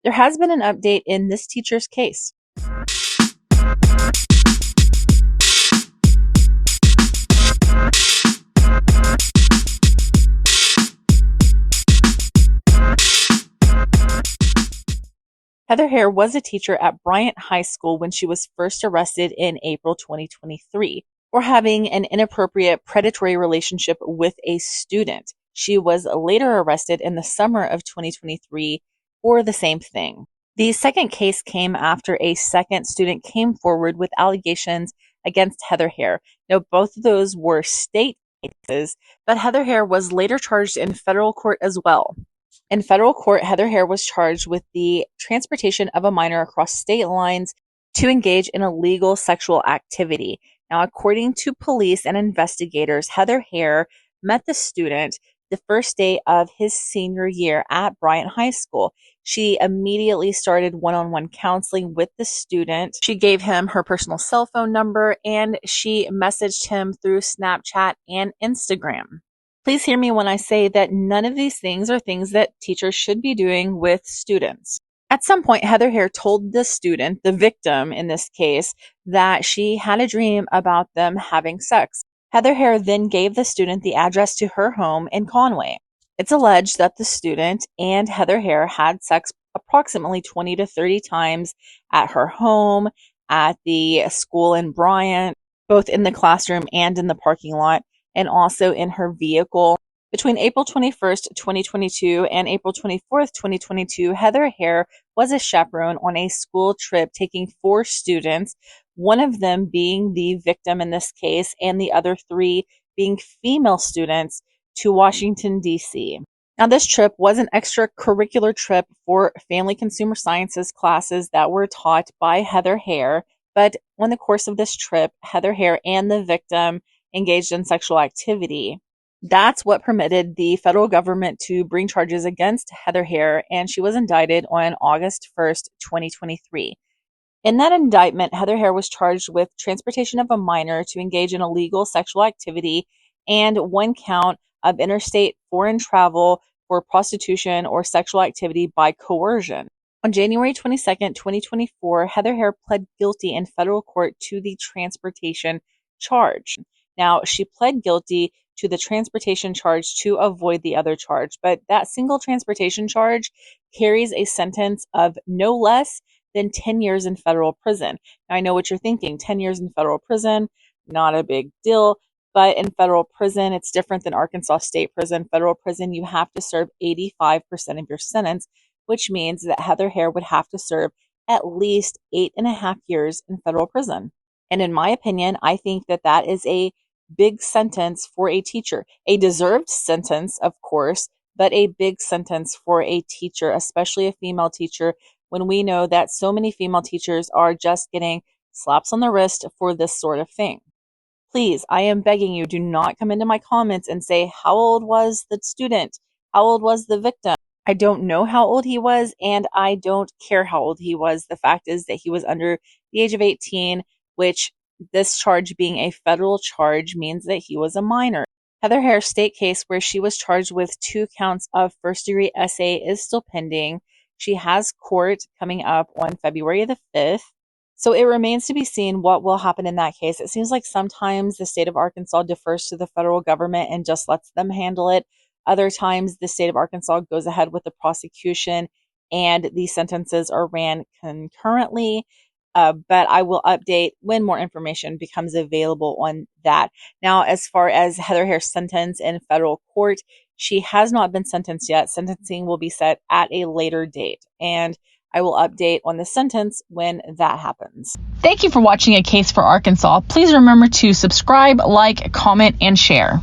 There has been an update in this teacher's case. Heather Hare was a teacher at Bryant High School when she was first arrested in April 2023 for having an inappropriate predatory relationship with a student. She was later arrested in the summer of 2023 for the same thing. The second case came after a second student came forward with allegations against Heather Hare. Now, both of those were state cases, but Heather Hare was later charged in federal court as well. In federal court, Heather Hare was charged with the transportation of a minor across state lines to engage in illegal sexual activity. Now, according to police and investigators, Heather Hare met the student the first day of his senior year at Bryant High School. She immediately started one-on-one counseling with the student. She gave him her personal cell phone number and she messaged him through Snapchat and Instagram. Please hear me when I say that none of these things are things that teachers should be doing with students. At some point, Heather Hare told the student, the victim in this case, that she had a dream about them having sex. Heather Hare then gave the student the address to her home in Conway. It's alleged that the student and Heather Hare had sex approximately 20 to 30 times at her home, at the school in Bryant, both in the classroom and in the parking lot, and also in her vehicle. Between April 21st, 2022 and April 24th, 2022, Heather Hare was a chaperone on a school trip taking 4 students, one of them being the victim in this case, and the other 3 being female students, to Washington, D.C. Now, this trip was an extracurricular trip for family consumer sciences classes that were taught by Heather Hare, but on the course of this trip, Heather Hare and the victim engaged in sexual activity. That's what permitted the federal government to bring charges against Heather Hare, and she was indicted on August 1st, 2023. In that indictment, Heather Hare was charged with transportation of a minor to engage in illegal sexual activity and 1 count of interstate foreign travel for prostitution or sexual activity by coercion. On January 22nd, 2024, Heather Hare pled guilty in federal court to the transportation charge. Now, she pled guilty to the transportation charge to avoid the other charge, but that single transportation charge carries a sentence of no less than 10 years in federal prison. Now, I know what you're thinking, 10 years in federal prison, not a big deal, but in federal prison, it's different than Arkansas State Prison. Federal prison, you have to serve 85% of your sentence, which means that Heather Hare would have to serve at least 8.5 years in federal prison. And in my opinion, I think that that is a big sentence for a teacher. A deserved sentence, of course, but a big sentence for a teacher, especially a female teacher, when we know that so many female teachers are just getting slaps on the wrist for this sort of thing. Please, I am begging you, do not come into my comments and say, how old was the student? How old was the victim? I don't know how old he was, and I don't care how old he was. The fact is that he was under the age of 18, which this charge being a federal charge means that he was a minor. Heather Hare's state case, where she was charged with 2 counts of first-degree SA, is still pending. She has court coming up on February the 5th. So it remains to be seen what will happen in that case. It seems like sometimes the state of Arkansas defers to the federal government and just lets them handle it. Other times the state of Arkansas goes ahead with the prosecution and the sentences are ran concurrently. But I will update when more information becomes available on that. Now, as far as Heather Hare's sentence in federal court, she has not been sentenced yet. Sentencing will be set at a later date, and I will update on the sentence when that happens. Thank you for watching A Case for Arkansas. Please remember to subscribe, like, comment, and share.